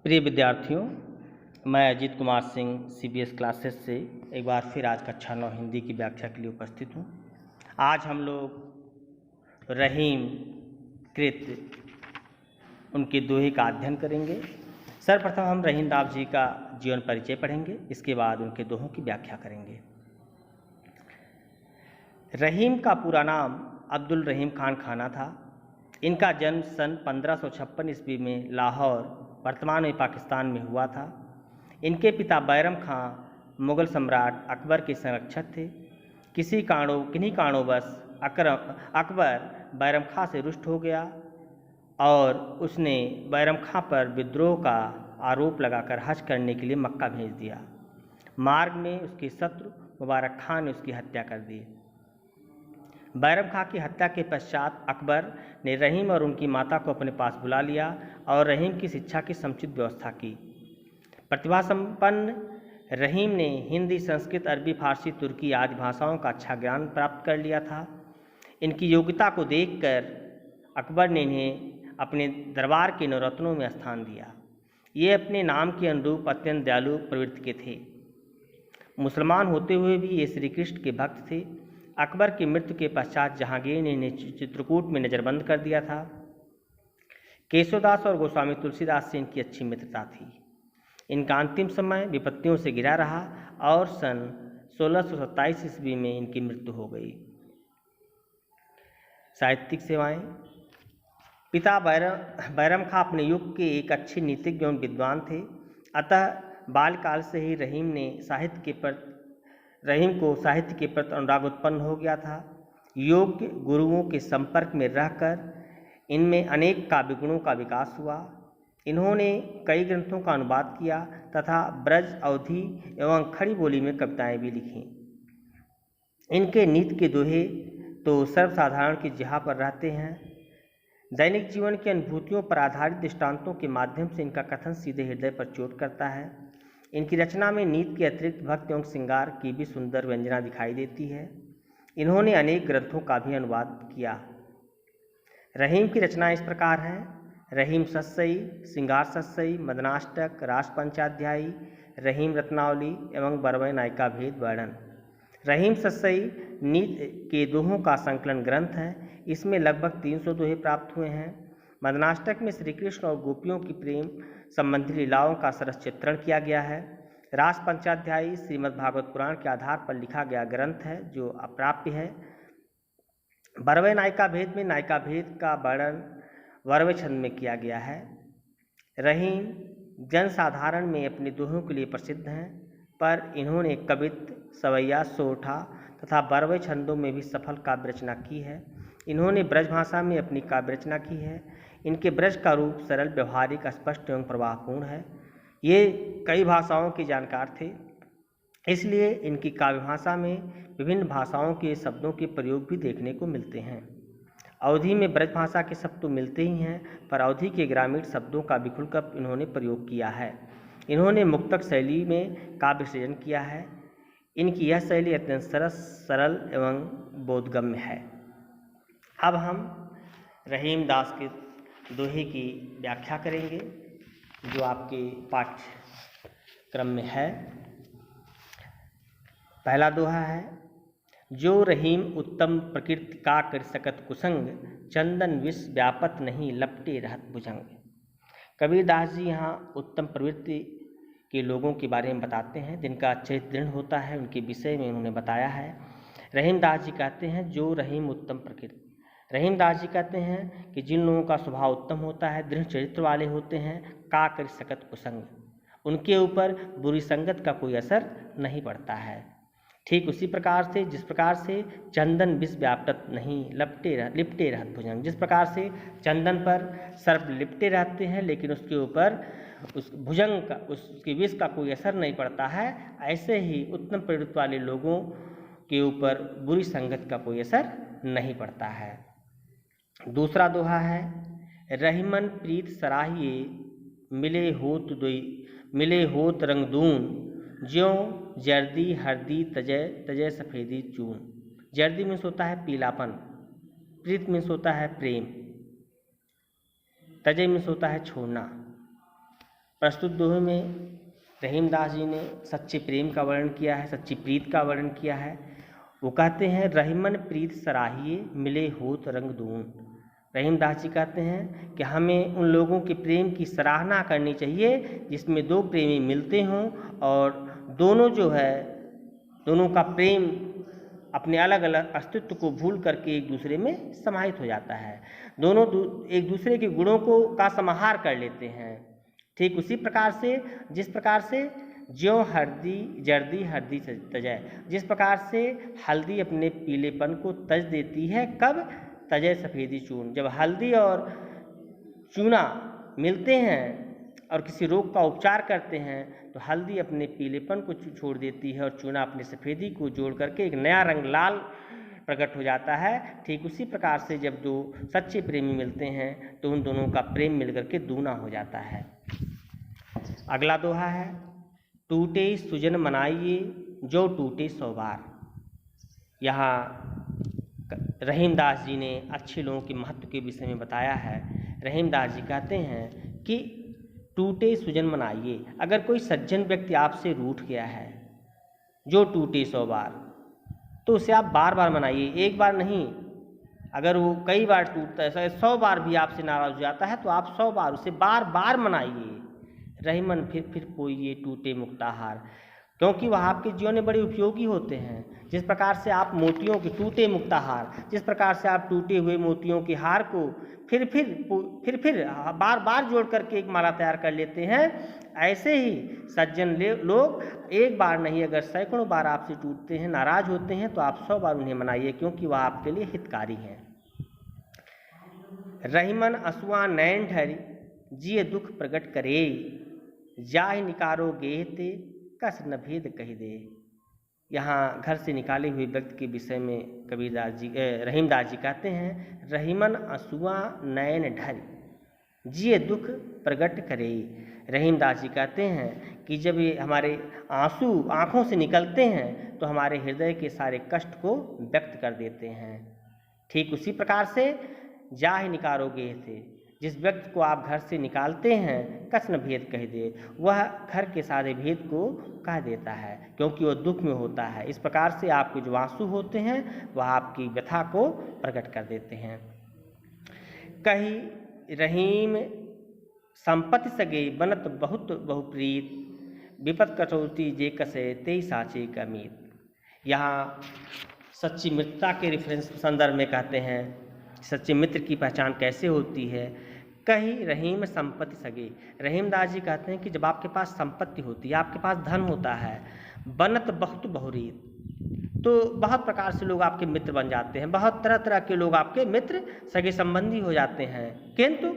प्रिय विद्यार्थियों, मैं अजीत कुमार सिंह सीबीएस क्लासेस से एक बार फिर आज कक्षा 9 हिंदी की व्याख्या के लिए उपस्थित हूँ। आज हम लोग रहीम कृत उनके दोहे का अध्ययन करेंगे। सर्वप्रथम हम रहीमदास जी का जीवन परिचय पढ़ेंगे, इसके बाद उनके दोहों की व्याख्या करेंगे। रहीम का पूरा नाम अब्दुल रहीम खान खाना था। इनका जन्म सन 1556 ईस्वी में लाहौर, वर्तमान में पाकिस्तान में हुआ था। इनके पिता बैरम खां मुग़ल सम्राट अकबर के संरक्षक थे। किन्हीं कारणोंवश अकबर बैरम खां से रुष्ट हो गया और उसने बैरम खां पर विद्रोह का आरोप लगाकर हज करने के लिए मक्का भेज दिया। मार्ग में उसके शत्रु मुबारक खां ने उसकी हत्या कर दी। बैरम खां की हत्या के पश्चात अकबर ने रहीम और उनकी माता को अपने पास बुला लिया और रहीम की शिक्षा की समुचित व्यवस्था की। प्रतिभा संपन्न रहीम ने हिंदी, संस्कृत, अरबी, फारसी, तुर्की आदि भाषाओं का अच्छा ज्ञान प्राप्त कर लिया था। इनकी योग्यता को देखकर अकबर ने इन्हें अपने दरबार के नवरत्नों में स्थान दिया। ये अपने नाम के अनुरूप अत्यंत दयालु प्रवृत्ति के थे। मुसलमान होते हुए भी ये श्री कृष्ण के भक्त थे। अकबर की मृत्यु के पश्चात जहांगीर ने इन्हें चित्रकूट में नज़रबंद कर दिया था। केशवदास और गोस्वामी तुलसीदास से इनकी अच्छी मित्रता थी। इनका अंतिम समय विपत्तियों से घिरा रहा और सन 1627 ईस्वी में इनकी मृत्यु हो गई। साहित्यिक सेवाएं। पिता बैरम खां अपने युग के एक अच्छे नीतिज्ञ एवं विद्वान थे। अतः बालकाल से ही रहीम को साहित्य के प्रति अनुराग उत्पन्न हो गया था। योग्य गुरुओं के संपर्क में रहकर इनमें अनेक काव्य गुणों का विकास हुआ। इन्होंने कई ग्रंथों का अनुवाद किया तथा ब्रज, अवधी एवं खड़ी बोली में कविताएं भी लिखीं। इनके नीति के दोहे तो सर्वसाधारण की जिहा पर रहते हैं। दैनिक जीवन की अनुभूतियों पर आधारित दृष्टांतों के माध्यम से इनका कथन सीधे हृदय पर चोट करता है। इनकी रचना में नीति के अतिरिक्त भक्ति एवं श्रृंगार की भी सुंदर व्यंजना दिखाई देती है। इन्होंने अनेक ग्रंथों का भी अनुवाद किया। रहीम की रचना इस प्रकार है: रहीम सस्सई, श्रृंगार सस्सई, मदनाष्टक, रास पंचाध्यायी, रहीम रत्नावली एवं बरवै नायिका भेद वर्णन। रहीम सस्सई नीति के दोहों का संकलन ग्रंथ है। इसमें लगभग 300 दोहे प्राप्त हुए हैं। मदनाष्टक में श्री कृष्ण और गोपियों की प्रेम संबंधी लीलाओं का सरस चित्रण किया गया है। रास पंचाध्यायी श्रीमद् भागवत पुराण के आधार पर लिखा गया ग्रंथ है जो अप्राप्य है। बरवै नायिका भेद में नायिका भेद का वर्णन वरवै छंद में किया गया है। रहीम जनसाधारण में अपने दोहों के लिए प्रसिद्ध हैं, पर इन्होंने कवित्त, सवैया, सोरठा तथा बरवै छंदों में भी सफल काव्य रचना की है। इन्होंने ब्रज भाषा में अपनी काव्य रचना की है। इनके ब्रज का रूप सरल, व्यवहारिक, स्पष्ट एवं प्रवाहपूर्ण है। ये कई भाषाओं के जानकार थे, इसलिए इनकी काव्य भाषा में विभिन्न भाषाओं के शब्दों के प्रयोग भी देखने को मिलते हैं। अवधी में ब्रज भाषा के शब्द तो मिलते ही हैं, पर अवधी के ग्रामीण शब्दों का भी खुलकर इन्होंने प्रयोग किया है। इन्होंने मुक्तक शैली में काव्य सृजन किया है। इनकी यह शैली अत्यंत सरल एवं बोधगम्य है। अब हम रहीमदास के दोहे की व्याख्या करेंगे जो आपके पाठ्यक्रम में है। पहला दोहा है: जो रहीम उत्तम प्रकृति का कर सकत कुसंग, चंदन विष व्यापत नहीं लपटे रहत भुजंग। कबीरदास जी यहाँ उत्तम प्रवृत्ति के लोगों के बारे में बताते हैं जिनका चरित्र दृढ़ होता है, उनके विषय में उन्होंने बताया है। रहीमदास जी कहते हैं जो रहीम उत्तम प्रकृति। रहीमदास जी कहते हैं कि जिन लोगों का स्वभाव उत्तम होता है, दृढ़ चरित्र वाले होते हैं, का कर सकत कुसंग, उनके ऊपर बुरी संगत का कोई असर नहीं पड़ता है। ठीक उसी प्रकार से जिस प्रकार से चंदन विष व्याप्त नहीं लिपटे रहत भुजंग, जिस प्रकार से चंदन पर सर्प लिपटे रहते हैं लेकिन उसके ऊपर उस भुजंग का, उसके विष का कोई असर नहीं पड़ता है, ऐसे ही उत्तम प्रवृत्ति वाले लोगों के ऊपर बुरी संगत का कोई असर नहीं पड़ता है। दूसरा दोहा है: रहीमन प्रीत सराहिए, मिले होत रंगदून, ज्यों जर्दी हरदी तजय सफेदी चून। जर्दी मीन्स होता है पीलापन, प्रीत मीन्स होता है प्रेम, तजय मीन्स होता है छोड़ना। प्रस्तुत दोहे में रहीमदास जी ने सच्चे प्रेम का वर्णन किया है, सच्ची प्रीत का वर्णन किया है। वो कहते हैं, रहीमन प्रीत सराहिए मिले होत रंग दून। रहीमदास जी कहते हैं कि हमें उन लोगों के प्रेम की सराहना करनी चाहिए जिसमें दो प्रेमी मिलते हों और दोनों जो है, दोनों का प्रेम अपने अलग अलग अस्तित्व को भूल करके एक दूसरे में समाहित हो जाता है। दोनों एक दूसरे के गुणों को का समाहार कर लेते हैं। ठीक उसी प्रकार से, जिस प्रकार से ज्यों हल्दी जर्दी हल्दी तजय, जिस प्रकार से हल्दी अपने पीलेपन को तज देती है, कब? तजय सफ़ेदी चूर्ण। जब हल्दी और चूना मिलते हैं और किसी रोग का उपचार करते हैं तो हल्दी अपने पीलेपन को छोड़ देती है और चूना अपने सफ़ेदी को जोड़ करके एक नया रंग लाल प्रकट हो जाता है। ठीक उसी प्रकार से जब दो सच्चे प्रेमी मिलते हैं तो उन दोनों का प्रेम मिलकर के दूना हो जाता है। अगला दोहा है, टूटे सुजन मनाइए जो टूटे 100 बार। यहाँ रहीमदास जी ने अच्छे लोगों के महत्व के विषय में बताया है। रहीमदास जी कहते हैं कि टूटे सुजन मनाइए। अगर कोई सज्जन व्यक्ति आपसे रूठ गया है, जो टूटे 100 बार, तो उसे आप बार बार मनाइए, एक बार नहीं। अगर वो कई बार टूटता है, 100 बार भी आपसे नाराज़ हो जाता है तो आप 100 बार उसे बार बार मनाइए। रहीमन फिर पोइए टूटे मुक्ताहार, क्योंकि वह आपके जीवन में बड़े उपयोगी होते हैं। जिस प्रकार से आप मोतियों के टूटे मुक्ताहार, जिस प्रकार से आप टूटे हुए मोतियों के हार को फिर बार बार जोड़ करके एक माला तैयार कर लेते हैं, ऐसे ही सज्जन लोग एक बार नहीं, अगर सैकड़ों बार आपसे टूटते हैं, नाराज होते हैं, तो आप 100 बार उन्हें मनाइए, क्योंकि वह आपके लिए हितकारी हैं। रहीमन असुआ नैन ढरी जिय दुख प्रकट करे, जाहि निकारो गेहते कस न भेद कही दे। यहाँ घर से निकाले हुए व्यक्ति के विषय में कबीरदास जी रहीमदास जी कहते हैं, रहीमन असुआ नैन ढरी जिय दुख प्रकट करे। रहीमदास जी कहते हैं कि जब ये हमारे आंसू आँखों से निकलते हैं तो हमारे हृदय के सारे कष्ट को व्यक्त कर देते हैं। ठीक उसी प्रकार से जाहि निकारो गेहते, जिस व्यक्ति को आप घर से निकालते हैं, कस न भेद कह दे, वह घर के सारे भेद को कह देता है, क्योंकि वह दुख में होता है। इस प्रकार से आपके जो आंसू होते हैं वह आपकी व्यथा को प्रकट कर देते हैं। कही रहीम संपत्ति सगे बनत बहुत बहुप्रीत, विपत कसौटी जे कसे ते साचे का मीत। यहाँ सच्ची मित्रता के रेफरेंस संदर्भ में कहते हैं सच्चे मित्र की पहचान कैसे होती है। कही रहीम संपत्ति सगे, रहीमदास जी कहते हैं कि जब आपके पास संपत्ति होती है, आपके पास धन होता है, बनत बहुत बहुरीत, तो बहुत प्रकार से लोग आपके मित्र बन जाते हैं, बहुत तरह तरह के लोग आपके मित्र सगे संबंधी हो जाते हैं। किंतु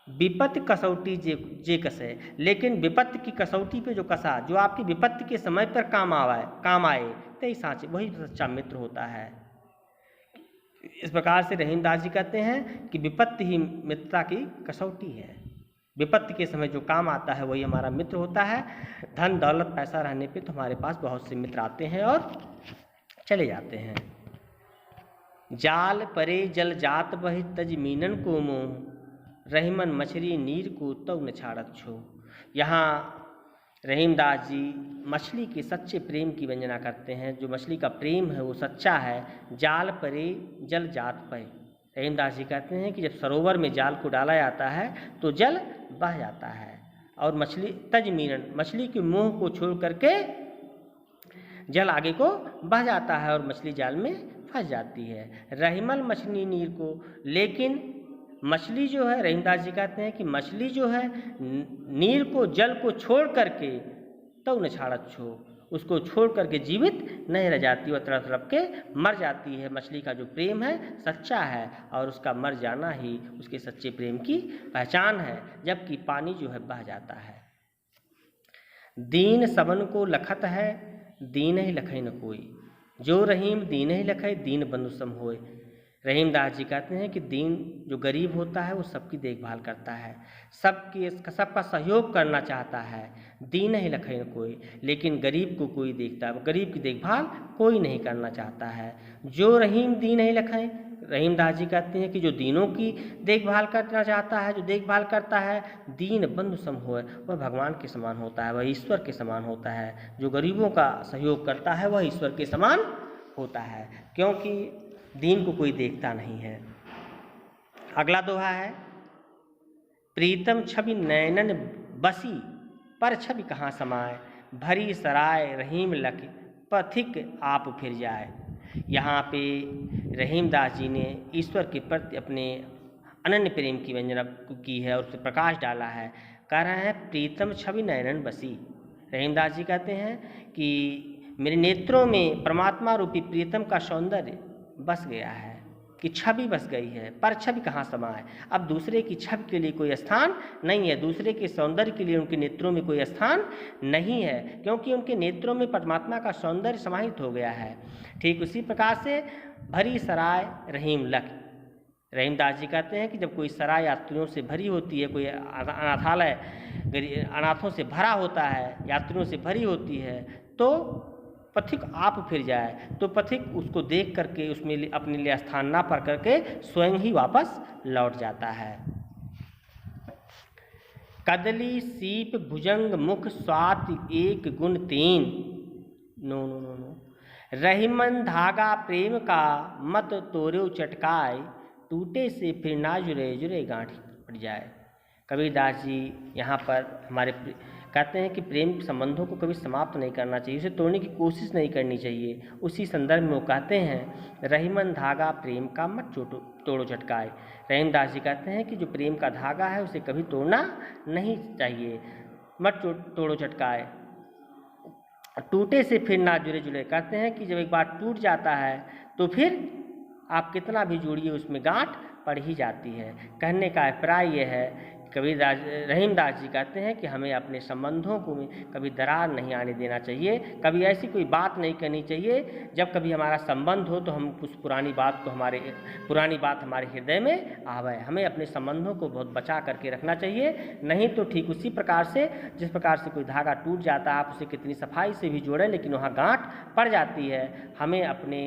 विपत्ति कसौटी जे कसे, लेकिन विपत्ति की कसौटी पे जो कसा, जो आपकी विपत्ति के समय पर काम आए ते साँचे, वही सच्चा मित्र होता है। इस प्रकार से रहीमदास जी कहते हैं कि विपत्ति ही मित्रता की कसौटी है। विपत्ति के समय जो काम आता है वही हमारा मित्र होता है। धन दौलत पैसा रहने पे तो हमारे पास बहुत से मित्र आते हैं और चले जाते हैं। जाल परे जल जात बहि तज मीनन को मोह, रहीमन मछली नीर को तव न छाड़त छो। यहाँ रहीमदास जी मछली के सच्चे प्रेम की वंदना करते हैं। जो मछली का प्रेम है वो सच्चा है। जाल परे जल जात पय, रहीमदास जी कहते हैं कि जब सरोवर में जाल को डाला जाता है तो जल बह जाता है और मछली तज मीनन, मछली के मुंह को छोड़ करके जल आगे को बह जाता है और मछली जाल में फंस जाती है। रहीमन मछली नीर को, लेकिन मछली जो है, रहीमदास जी कहते हैं कि मछली जो है नीर को, जल को छोड़ करके तब न छाड़त छो, उसको छोड़ करके जीवित नहीं रह जाती, वह तड़प तड़प के मर जाती है। मछली का जो प्रेम है सच्चा है और उसका मर जाना ही उसके सच्चे प्रेम की पहचान है, जबकि पानी जो है बह जाता है। दीन सबन को लखत है दीन ही लखै न कोई, जो रहीम दीन ही लखै दीन बंधु सम होय। रहीमदास जी कहते हैं कि दीन जो गरीब होता है वो सबकी देखभाल करता है, सबका सहयोग करना चाहता है। दीन ही लखै न कोई, लेकिन गरीब को कोई देखता है, गरीब की देखभाल कोई नहीं करना चाहता है। जो रहीम दीन ही लखै, रहीमदास जी कहते हैं कि जो दीनों की देखभाल करना चाहता है, जो देखभाल करता है, दीन बंधु सम होए, वह भगवान के समान होता है, वह ईश्वर के समान होता है। जो गरीबों का सहयोग करता है वह ईश्वर के समान होता है, क्योंकि दीन को कोई देखता नहीं है। अगला दोहा है, प्रीतम छवि नैनन बसी, पर छवि कहाँ समाए, भरी सराय रहीम लख, पथिक आप फिर जाए। यहाँ पे रहीमदास जी ने ईश्वर के प्रति अपने अनन्य प्रेम की व्यंजना की है और उस पर प्रकाश डाला है। कह रहे हैं प्रीतम छवि नयनन बसी। रहीमदास जी कहते हैं कि मेरे नेत्रों में परमात्मा रूपी प्रीतम का सौंदर्य बस गया है, कि छवि बस गई है, पर छवि कहाँ समाए। अब दूसरे की छवि के लिए कोई स्थान नहीं है, दूसरे के सौंदर्य के लिए उनके नेत्रों में कोई स्थान नहीं है, क्योंकि उनके नेत्रों में परमात्मा का सौंदर्य समाहित हो गया है। ठीक उसी प्रकार से भरी सराय रहीम लख। रहीमदास जी कहते हैं कि जब कोई सराय यात्रियों से भरी होती है, कोई अनाथालय अनाथों से भरा होता है, यात्रियों से भरी होती है, तो पथिक आप फिर जाए, तो पथिक उसको देख करके उसमें अपने लिए स्थान ना पा करके स्वयं ही वापस लौट जाता है। कदली सीप भुजंग मुख स्वाति एक गुण तीन, no no no no, Rahiman धागा प्रेम का मत तोड़ो चटकाए, टूटे से फिर ना जुड़े जुड़े गांठ पड़ जाए। कबीरदास जी यहाँ पर हमारे कहते हैं कि प्रेम संबंधों को कभी समाप्त नहीं करना चाहिए, उसे तोड़ने की कोशिश नहीं करनी चाहिए। उसी संदर्भ में वो कहते हैं रहीमन धागा प्रेम का मत तोड़ो चटकाए। रहीमदास जी कहते हैं कि जो प्रेम का धागा है उसे कभी तोड़ना नहीं चाहिए, मत तोड़ो चटकाए, टूटे से फिर ना जुड़े जुड़े। कहते हैं कि जब एक बार टूट जाता है तो फिर आप कितना भी जोड़िए उसमें गांठ पड़ ही जाती है। कहने का अभिप्राय यह है, कबीरदास रहीमदास जी कहते हैं कि हमें अपने संबंधों को कभी दरार नहीं आने देना चाहिए, कभी ऐसी कोई बात नहीं करनी चाहिए जब कभी हमारा संबंध हो तो हम उस पुरानी बात हमारे हृदय में आवे। हमें अपने संबंधों को बहुत बचा करके रखना चाहिए, नहीं तो ठीक उसी प्रकार से जिस प्रकार से कोई धागा टूट जाता है, आप उसे कितनी सफाई से भी जोड़ें लेकिन वहाँ गांठ पड़ जाती है। हमें अपने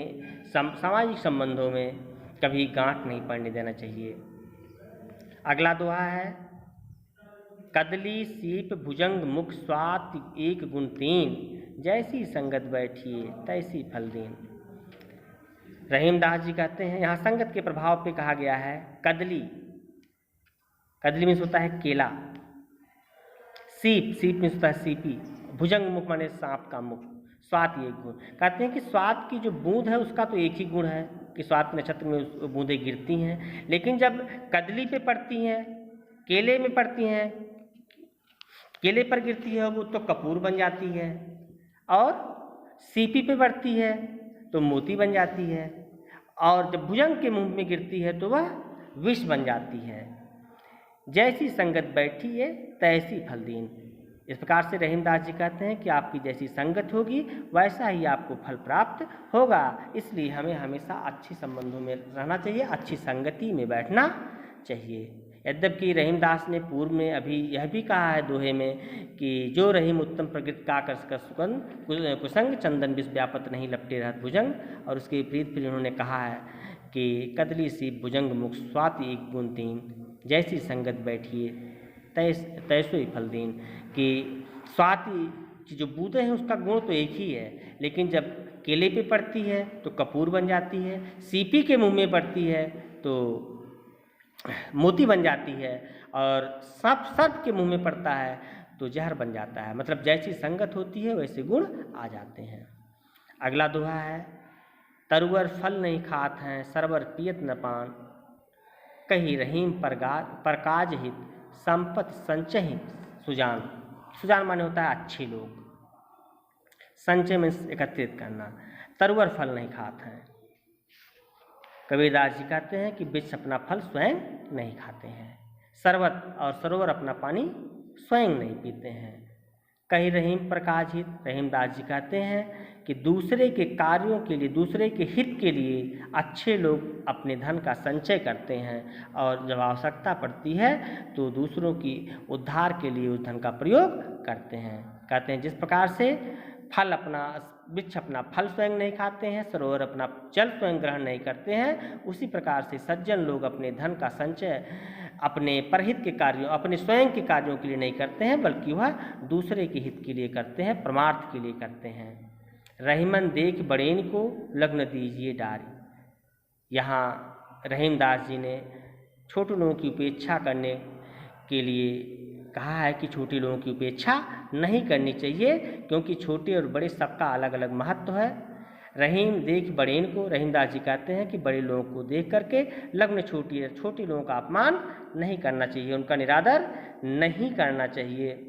सामाजिक संबंधों में कभी गांठ नहीं पड़ने देना चाहिए। अगला दोहा है, कदली सीप भुजंग मुख स्वाति एक गुण तीन, जैसी संगत बैठिए तैसी फल दीन। रहीमदास जी कहते हैं यहाँ संगत के प्रभाव पे कहा गया है। कदली, कदली में होता है केला, सीप में होता है सीपी, भुजंग मुख माने सांप का मुख, स्वाति एक गुण। कहते हैं कि स्वात की जो बूंद है उसका तो एक ही गुण है कि स्वात नक्षत्र में बूंदें गिरती हैं, लेकिन जब कदली पे पड़ती हैं, केले में पड़ती हैं, केले पर गिरती है वो तो कपूर बन जाती है, और सीपी पे पड़ती है तो मोती बन जाती है, और जब भुजंग के मुंह में गिरती है तो वह विष बन जाती है। जैसी संगत बैठी है तैसी फल दीन। इस प्रकार से रहीमदास जी कहते हैं कि आपकी जैसी संगत होगी वैसा ही आपको फल प्राप्त होगा। इसलिए हमें हमेशा अच्छी संबंधों में रहना चाहिए, अच्छी संगति में बैठना चाहिए। यद्यपि रहीमदास ने पूर्व में अभी यह भी कहा है दोहे में कि जो रहीम उत्तम प्रकृति का कर सुगंध कुसंग चंदन विष व्यापत नहीं लपटे रहत भुजंग, और उसके विपरीत फिर उन्होंने कहा है कि कदली सीप भुजंग मुख स्वाति एक गुण तीन, जैसी संगत बैठिए तैसो ही फल दीन। कि स्वाति की जो बूंदें हैं उसका गुण तो एक ही है, लेकिन जब केले पे पड़ती है तो कपूर बन जाती है, सीपी के मुंह में पड़ती है तो मोती बन जाती है, और सर्प के मुंह में पड़ता है तो जहर बन जाता है। मतलब जैसी संगत होती है वैसे गुण आ जाते हैं। अगला दोहा है, तरुअर फल नहीं खात हैं सरवर पियत न पान, कही रहीम परकाज हित संपत संचय सुजान। सुजान माने होता है अच्छे लोग, संचय में एकत्रित करना। तरुअर फल नहीं खाते हैं, कबीरदास जी कहते हैं कि वृक्ष अपना फल स्वयं नहीं खाते हैं, शरबत और सरोवर अपना पानी स्वयं नहीं पीते हैं। कहीं रहीम प्रकाश हित, रहीमदास जी कहते हैं कि दूसरे के कार्यों के लिए, दूसरे के हित के लिए अच्छे लोग अपने धन का संचय करते हैं, और जब आवश्यकता पड़ती है तो दूसरों की उद्धार के लिए उस धन का प्रयोग करते हैं। कहते हैं जिस प्रकार से फल अपना वृक्ष अपना फल स्वयं नहीं खाते हैं, सरोवर अपना जल स्वयं ग्रहण नहीं करते हैं, उसी प्रकार से सज्जन लोग अपने धन का संचय अपने परहित के कार्यों, अपने स्वयं के कार्यों के लिए नहीं करते हैं, बल्कि वह दूसरे के हित के लिए करते हैं, परमार्थ के लिए करते हैं। रहीमन देख बड़ेन को लग्न दीजिए डारी। यहाँ रहीमदास जी ने छोटे लोगों की उपेक्षा करने के लिए कहा है कि छोटे लोगों की उपेक्षा नहीं करनी चाहिए, क्योंकि छोटे और बड़े सबका अलग अलग महत्व है। रहीम देख बड़ेन को, रहीमदास जी कहते हैं कि बड़े लोगों को देख करके लग्न छोटे लोगों का अपमान नहीं करना चाहिए, उनका निरादर नहीं करना चाहिए।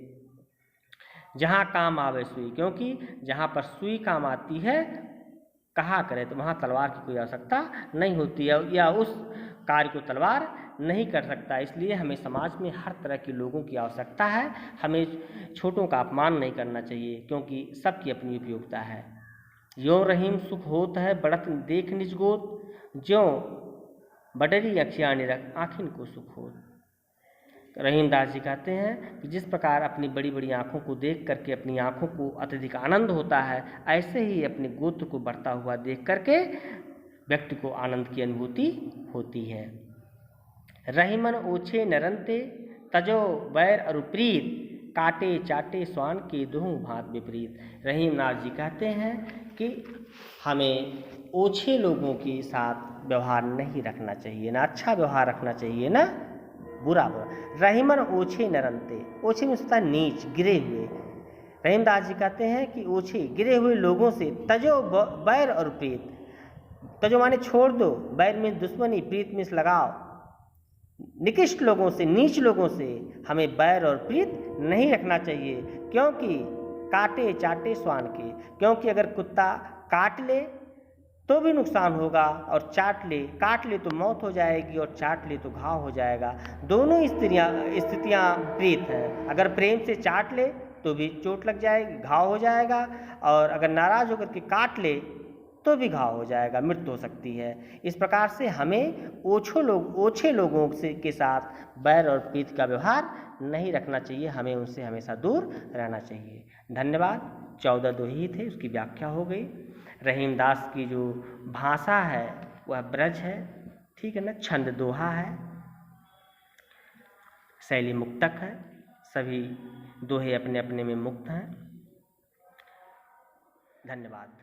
जहाँ काम आवे सुई, क्योंकि जहाँ पर सुई काम आती है कहा करें तो वहाँ तलवार की कोई आवश्यकता नहीं होती है, या उस कार्य को तलवार नहीं कर सकता। इसलिए हमें समाज में हर तरह के लोगों की आवश्यकता है, हमें छोटों का अपमान नहीं करना चाहिए, क्योंकि सबकी अपनी उपयोगिता है। यों रहीम सुख होत है बढ़त देख निज गोद, ज्यों बडरी अखियाँ निरख आखिन को सुख होत। रहीमदास जी कहते हैं कि जिस प्रकार अपनी बड़ी बड़ी आँखों को देख करके अपनी आँखों को अत्यधिक आनंद होता है, ऐसे ही अपने गोत्र को बढ़ता हुआ देख करके व्यक्ति को आनंद की अनुभूति होती है। रहीमन ओछे नरंते तजो बैर अरुप्रीत, काटे चाटे स्वान के दोहूं भांत विपरीत। रहीमनाथ जी कहते हैं कि हमें ओछे लोगों के साथ व्यवहार नहीं रखना चाहिए, ना अच्छा व्यवहार रखना चाहिए, ना बुरा बुरा। रहीमन ओछे नरंते, ओछे में होता है नीच, गिरे हुए। रहीमदास जी कहते हैं कि ओछे गिरे हुए लोगों से तजो बैर और प्रीत, तजो माने छोड़ दो, बैर में दुश्मनी, प्रीत में लगाव। निकृष्ट लोगों से, नीच लोगों से हमें बैर और प्रीत नहीं रखना चाहिए, क्योंकि काटे चाटे स्वान के, क्योंकि अगर कुत्ता काट ले तो भी नुकसान होगा, और काट ले तो मौत हो जाएगी, और चाट ले तो घाव हो जाएगा। दोनों स्थितियाँ प्रीत हैं। अगर प्रेम से चाट ले तो भी चोट लग जाएगी, घाव हो जाएगा, और अगर नाराज होकर के काट ले तो भी घाव हो जाएगा, मृत्यु हो सकती है। इस प्रकार से हमें ओछे लोगों के साथ बैर और प्रीत का व्यवहार नहीं रखना चाहिए, हमें उनसे हमेशा दूर रहना चाहिए। धन्यवाद। 14 दोहे थे, उसकी व्याख्या हो गई। रहीमदास की जो भाषा है वह ब्रज है, ठीक है ना, छंद दोहा है, शैली मुक्तक है, सभी दोहे अपने अपने में मुक्त हैं। धन्यवाद।